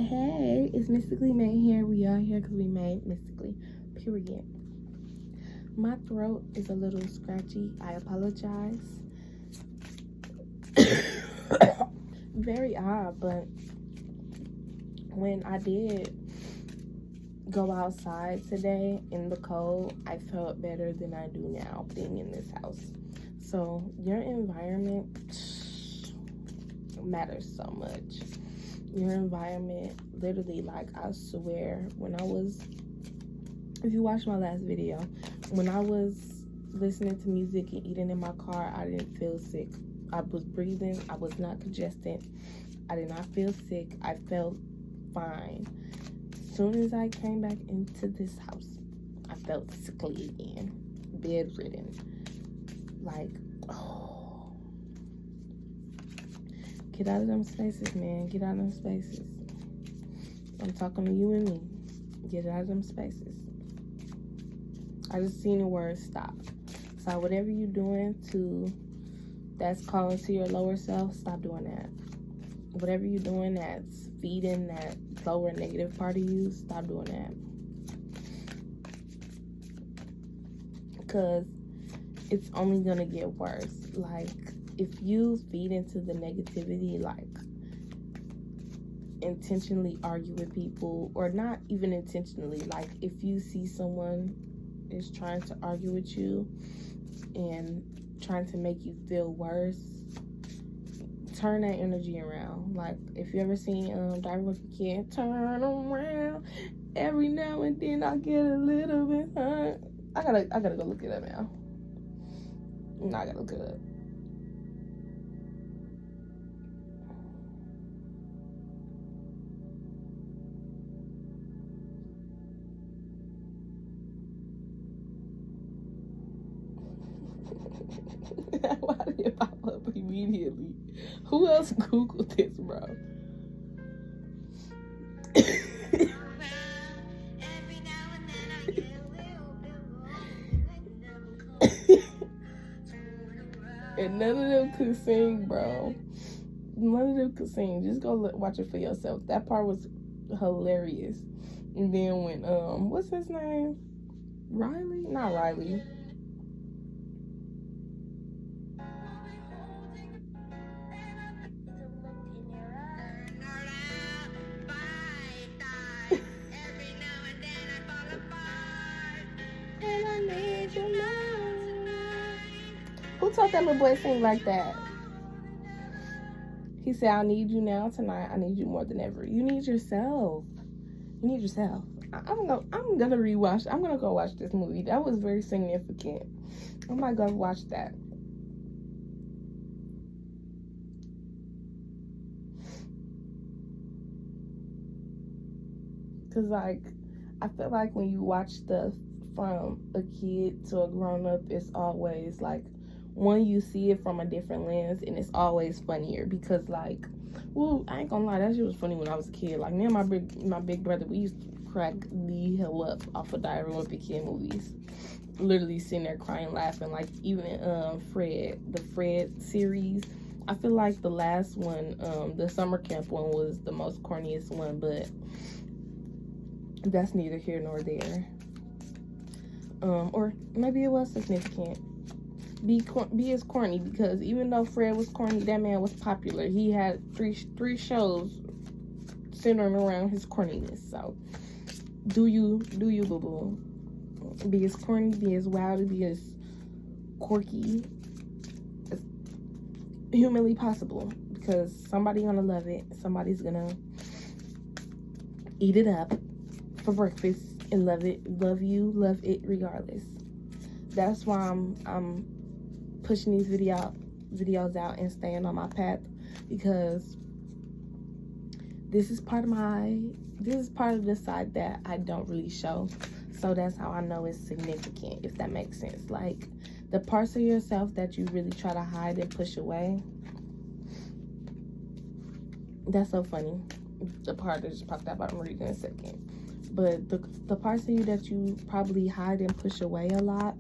Hey, it's Mystically Made here. We are here because we made mystically, period. My throat is a little scratchy. I apologize. Very odd, but when I did go outside today in the cold, I felt better than I do now being in this house. So your environment matters so much. Your environment, literally, like, I swear, if you watched my last video, when I was listening to music and eating in my car, I didn't feel sick. I was breathing. I was not congested. I did not feel sick. I felt fine. As soon as I came back into this house, I felt sickly again, bedridden. Like, oh. Get out of them spaces, man. Get out of them spaces. I'm talking to you and me. Get out of them spaces. I just seen the word stop. So whatever you're doing that's calling to your lower self, stop doing that. Whatever you're doing that's feeding that lower negative part of you, stop doing that. Because it's only going to get worse. Like, if you feed into the negativity, like intentionally argue with people, or not even intentionally, like if you see someone is trying to argue with you and trying to make you feel worse, turn that energy around. Like, if you ever seen Diary with a Kid, turn around. Every now and then I get a little bit hurt. I gotta go look it up now. No, I gotta look it up. Why did it pop up immediately? Who else Googled this, bro? And none of them could sing, bro. None of them could sing. Just go watch it for yourself. That part was hilarious. And then when, what's his name? Riley? Not Riley. Who taught that little boy sing like that? He said, I need you now tonight. I need you more than ever. You need yourself. You need yourself. I'm gonna rewatch. I'm gonna go watch this movie. That was very significant. I might go watch that. Cause like, I feel like when you watch stuff from a kid to a grown up, it's always like, one, you see it from a different lens, and it's always funnier because, like, well, I ain't gonna lie, that shit was funny when I was a kid. Like, me and my big brother, we used to crack the hell up off of Diary of a Kid movies. Literally sitting there crying, laughing. Like, even the Fred series, I feel like the last one, the summer camp one, was the most corniest one, but that's neither here nor there. Or maybe it was significant. Be as corny, because even though Fred was corny, that man was popular. He had three shows centering around his corniness. So do you boo boo. Be as corny, be as wild, be as quirky as humanly possible, because somebody's gonna love it. Somebody's gonna eat it up for breakfast and love it, love it regardless. That's why I'm pushing these videos out and staying on my path, because this is part of the side that I don't really show. So that's how I know it's significant, if that makes sense. Like, the parts of yourself that you really try to hide and push away, that's so funny. The part that just popped up, I'm reading in a second. But the parts of you that you probably hide and push away a lot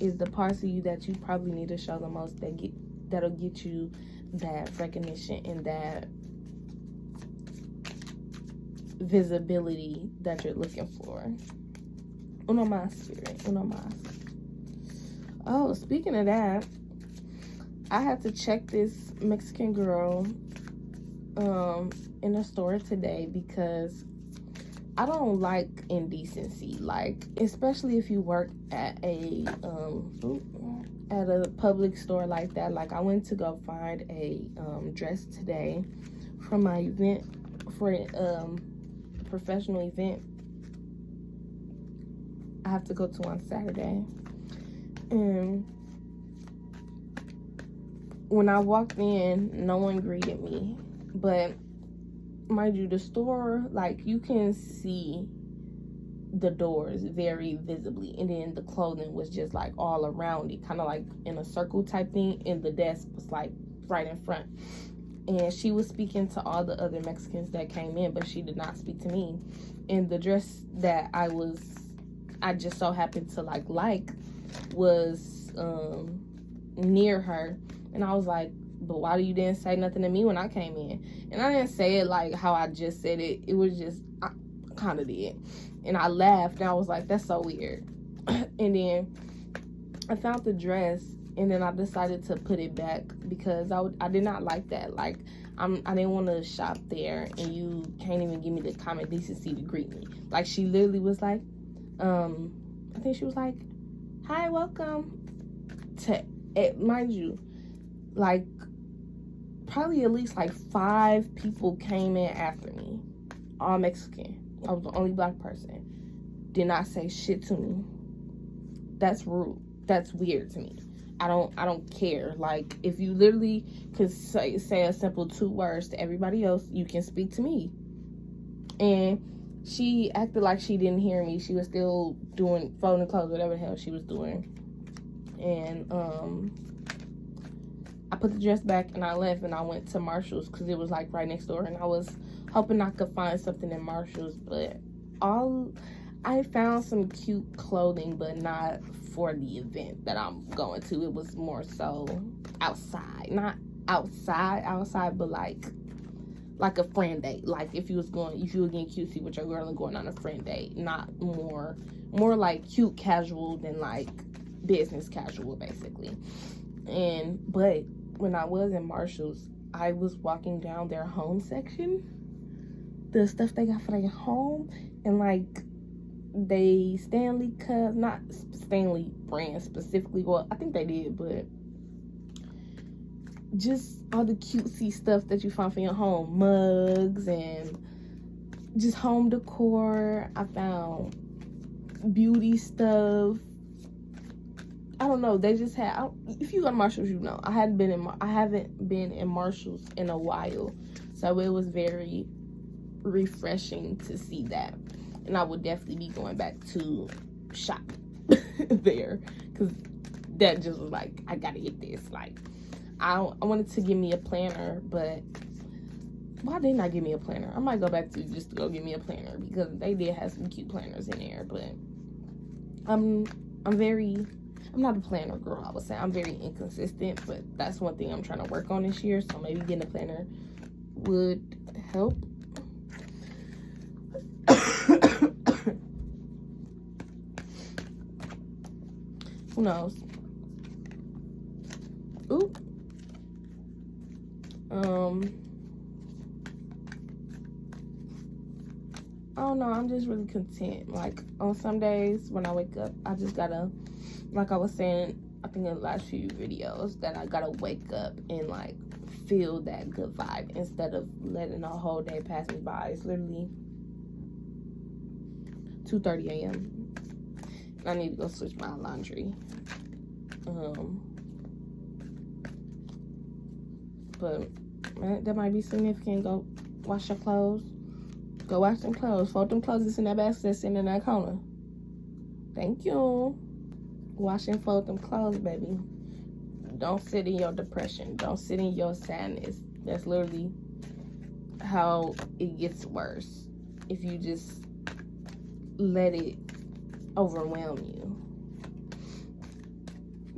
is the parts of you that you probably need to show the most, that'll get you that recognition and that visibility that you're looking for. Uno más, spirit. Uno más. Oh, speaking of that, I had to check this Mexican girl in the store today because I don't like indecency. Like, especially if you work at a public store like that. Like, I went to go find a dress today for my event, for a professional event I have to go to on Saturday. And when I walked in, no one greeted me. But mind you, the store, like, you can see the doors very visibly, and then the clothing was just like all around it, kind of like in a circle type thing, and the desk was like right in front. And she was speaking to all the other Mexicans that came in, but she did not speak to me. And the dress that I just so happened to like was near her, and I was like, but why you didn't say nothing to me when I came in? And I didn't say it like how I just said it. It was just, I kind of did. And I laughed, and I was like, that's so weird. And then I found the dress, and then I decided to put it back because I did not like that. Like, I didn't want to shop there, and you can't even give me the common decency to greet me. Like, she literally was like, I think she was like, hi, welcome. Mind you, like, probably at least like 5 people came in after me, all Mexican. I was the only black person. Did not say shit to me. That's rude. That's weird to me. I don't care. Like, if you literally could say a simple 2 words to everybody else, you can speak to me. And she acted like she didn't hear me. She was still folding clothes, whatever the hell she was doing. And I put the dress back and I left, and I went to Marshall's because it was like right next door, and I was hoping I could find something in Marshall's, but I found some cute clothing, but not for the event that I'm going to. It was more so outside, not outside, but like a friend date. Like, if you were getting cutesy with your girl and going on a friend date, not more like cute casual than like business casual, basically. But when I was in Marshall's, I was walking down their home section, the stuff they got for their home, and like they not Stanley brand specifically, well, I think they did, but just all the cutesy stuff that you find for your home, mugs and just home decor. I found beauty stuff. I don't know, they just had, if you go to Marshall's, you know, I haven't been in Marshall's in a while, so it was very refreshing to see that. And I would definitely be going back to shop there, because that just was like, I gotta get this. Like, I wanted to give me a planner, but why didn't I give me a planner? I might go back to just to go get me a planner, because they did have some cute planners in there. But I'm not a planner girl, I would say. I'm very inconsistent, but that's one thing I'm trying to work on this year, so maybe getting a planner would help. Who knows? Ooh. I don't know, I'm just really content. Like, on some days when I wake up, I just gotta, like I was saying, I think in the last few videos, that I gotta wake up and like feel that good vibe instead of letting a whole day pass me by. It's literally 2:30 a.m. I need to go switch my laundry. But that might be significant. Go wash your clothes. Go wash them clothes. Fold them clothes that's in that basket that's in that corner. Thank you. Wash and fold them clothes, baby. Don't sit in your depression. Don't sit in your sadness. That's literally how it gets worse. If you just let it overwhelm you.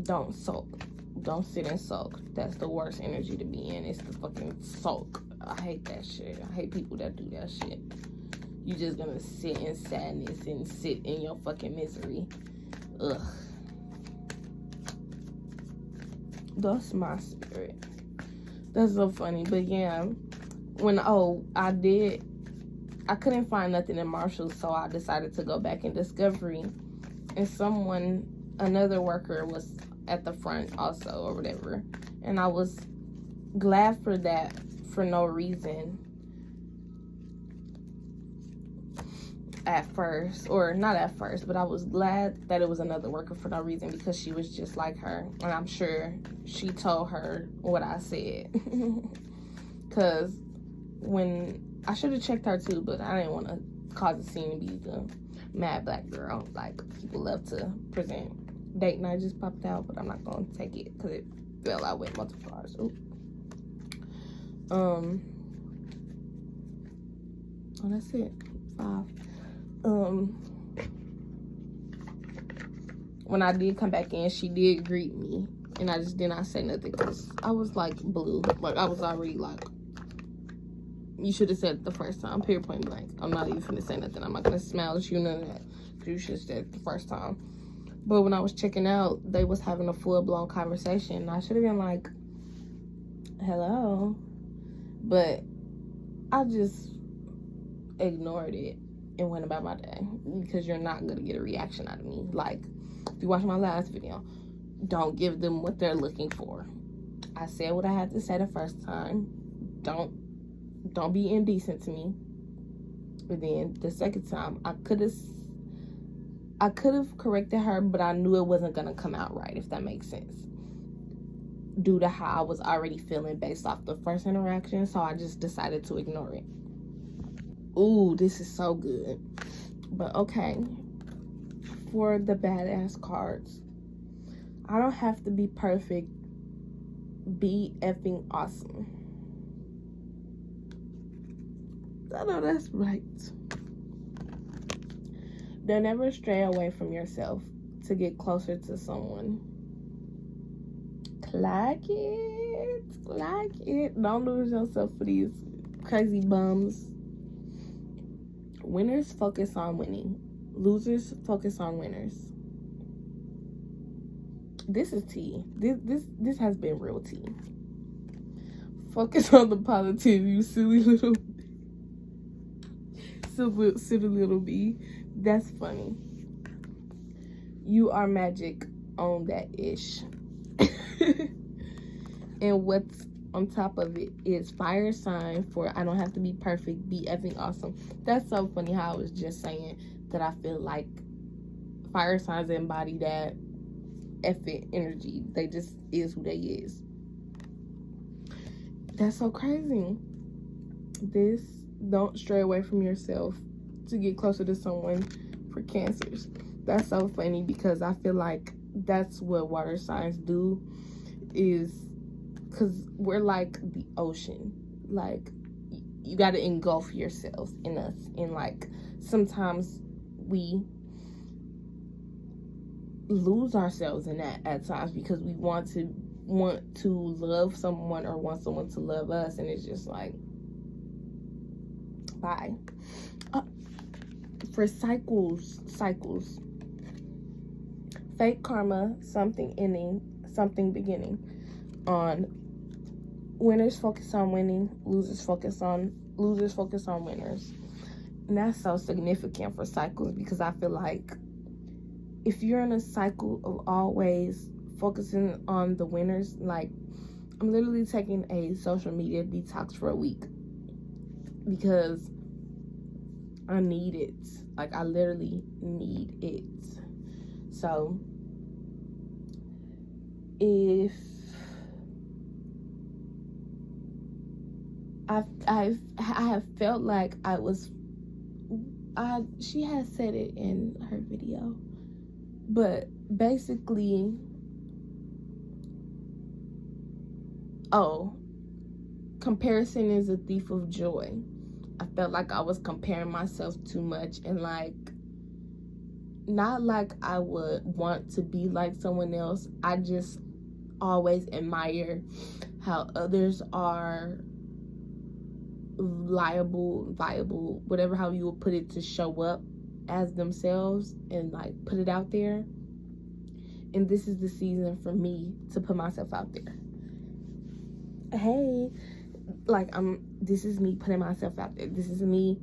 Don't sulk. Don't sit and sulk. That's the worst energy to be in. It's the fucking sulk. I hate that shit. I hate people that do that shit. You just gonna sit in sadness and sit in your fucking misery. Ugh. That's my spirit. That's so funny. But yeah, when I couldn't find nothing in Marshall's, so I decided to go back in Discovery, and another worker was at the front also or whatever, and I was glad for that for no reason at first, or not at first, but I was glad that it was another worker for no reason, because she was just like her, and I'm sure she told her what I said. Because when I should have checked her too, but I didn't want to cause a scene and be the mad black girl like people love to present. Date night just popped out, but I'm not gonna take it because it fell out with multiple cars. Ooh. Oh, that's it. 5. When I did come back in, she did greet me, and I just did not say nothing because I was like blue. Like I was already like, you should have said it the first time, period, point blank. I'm not even finna say nothing. I'm not gonna smile at you, none of that. You should have said it the first time. But when I was checking out, they was having a full-blown conversation, and I should have been like, hello. But I just ignored it and went about my day, because you're not gonna get a reaction out of me. Like, if you watch my last video, don't give them what they're looking for. I said what I had to say the first time. Don't be indecent to me. And then the second time, I could have corrected her, but I knew it wasn't gonna come out right, if that makes sense, due to how I was already feeling based off the first interaction. So I just decided to ignore it. Ooh, this is so good. But okay, for the badass cards, I don't have to be perfect. Be effing awesome. I know that's right. Don't ever stray away from yourself to get closer to someone. Clock it. Don't lose yourself for these crazy bums. Winners focus on winning. Losers focus on winners. This is tea. This has been real tea. Focus on the positive, you silly little bee. That's funny. You are magic on that ish. And what's on top of it is fire sign for I don't have to be perfect, be effing awesome. That's so funny how I was just saying that I feel like fire signs embody that effing energy. They just is who they is. That's so crazy. This, don't stray away from yourself to get closer to someone for Cancers. That's so funny because I feel like that's what water signs do, is because we're like the ocean. Like, you got to engulf yourself in us. And like, sometimes we lose ourselves in that at times because we want to love someone or want someone to love us, and it's just like, bye. For cycles, fake karma, something ending, something beginning. On winners focus on winning, losers focus on winners. And that's so significant for cycles, because I feel like if you're in a cycle of always focusing on the winners, like, I'm literally taking a social media detox for a week because I need it. Like, I literally need it. So if I have felt like she has said it in her video, but basically, comparison is a thief of joy. I felt like I was comparing myself too much, and like, not like I would want to be like someone else. I just always admire how others are viable, whatever, how you will put it, to show up as themselves and like put it out there. And this is the season for me to put myself out there. Hey, like, this is me putting myself out there. This is me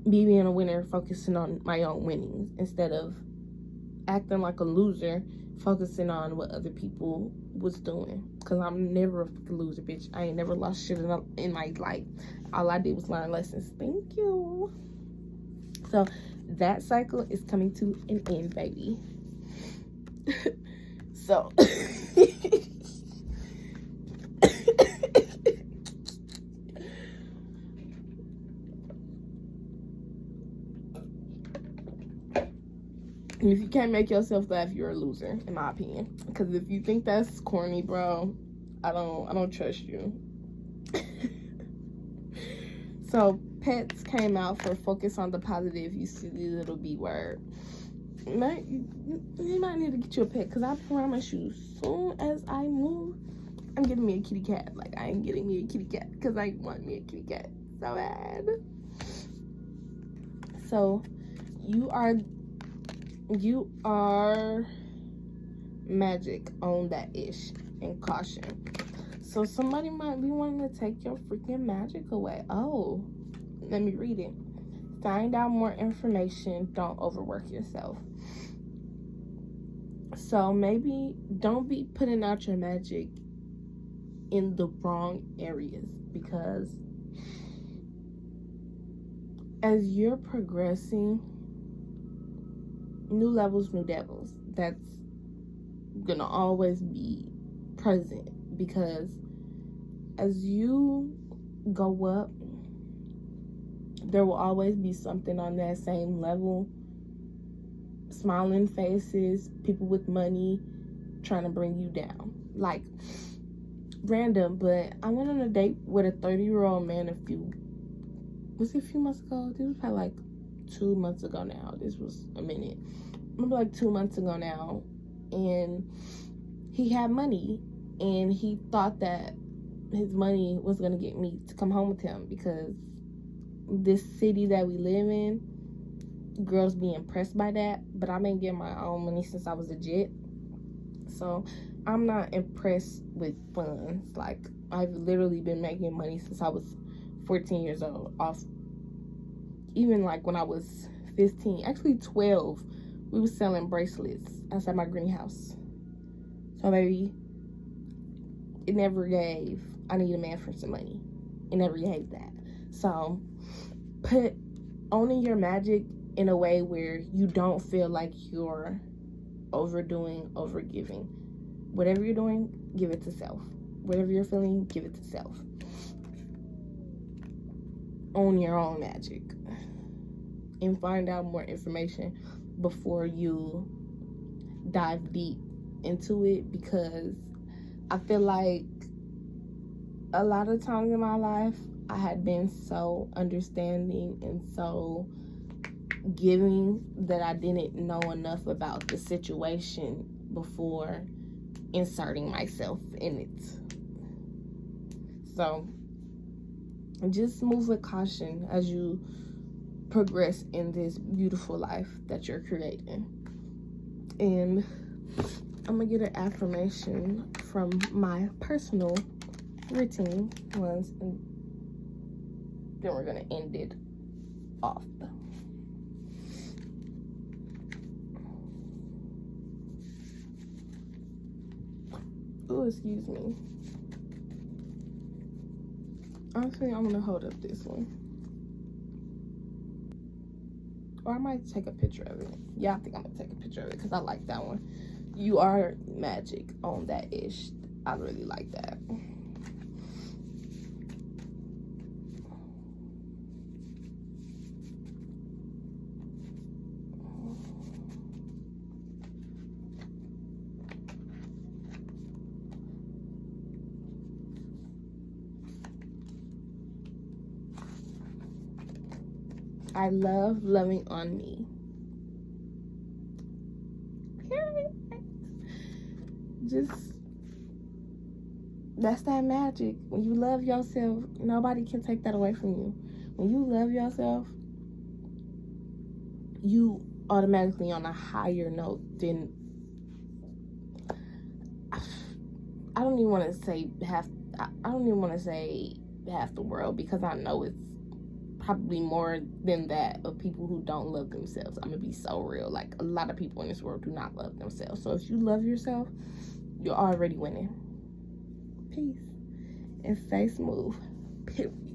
being a winner, focusing on my own winnings instead of acting like a loser, focusing on what other people was doing. Because I'm never a fucking loser, bitch. I ain't never lost shit in my life. All I did was learn lessons. Thank you. So that cycle is coming to an end, baby. So if you can't make yourself laugh, you're a loser, in my opinion. Because if you think that's corny, bro, I don't trust you. So pets came out for focus on the positive. You see the little B word. You might need to get you a pet, because I promise you, soon as I move, I'm getting me a kitty cat. Like, I ain't getting me a kitty cat because I want me a kitty cat so bad. So you are magic on that ish, and caution. So somebody might be wanting to take your freaking magic away. Oh, let me read it. Find out more information. Don't overwork yourself. So maybe don't be putting out your magic in the wrong areas, because as you're progressing, new levels, new devils, that's gonna always be present, because as you go up, there will always be something on that same level. Smiling faces, people with money trying to bring you down. Like, random, but I went on a date with a 30-year-old man a few months ago? This was probably like 2 months ago now. This was a minute. Maybe like 2 months ago now. And he had money, and he thought that his money was going to get me to come home with him, because this city that we live in, girls be impressed by that. But I've been getting my own money since I was a jit, so I'm not impressed with funds. Like, I've literally been making money since I was 14 years old, off. Even like when I was 15, actually 12, we was selling bracelets outside my greenhouse. So baby, it never gave, I need a man for some money. It never gave that. So put owning your magic in a way where you don't feel like you're overdoing, overgiving. Whatever you're doing, give it to self. Whatever you're feeling, give it to self. Own your own magic, and find out more information before you dive deep into it, because I feel like a lot of times in my life I had been so understanding and so giving that I didn't know enough about the situation before inserting myself in it. So just move with caution as you progress in this beautiful life that you're creating. And I'm gonna get an affirmation from my personal routine ones, and then we're gonna end it off. Oh, excuse me. Honestly, I'm gonna hold up this one, or I might take a picture of it. Yeah, I think I'm gonna take a picture of it because I like that one. You are magic on that ish. I really like that. I love loving on me. That's that magic. When you love yourself, nobody can take that away from you. When you love yourself, you automatically on a higher note than, I don't even want to say half the world, because I know it's probably more than that of people who don't love themselves. I'm gonna be so real. Like, a lot of people in this world do not love themselves. So if you love yourself, you're already winning. Peace. And stay smooth. Period.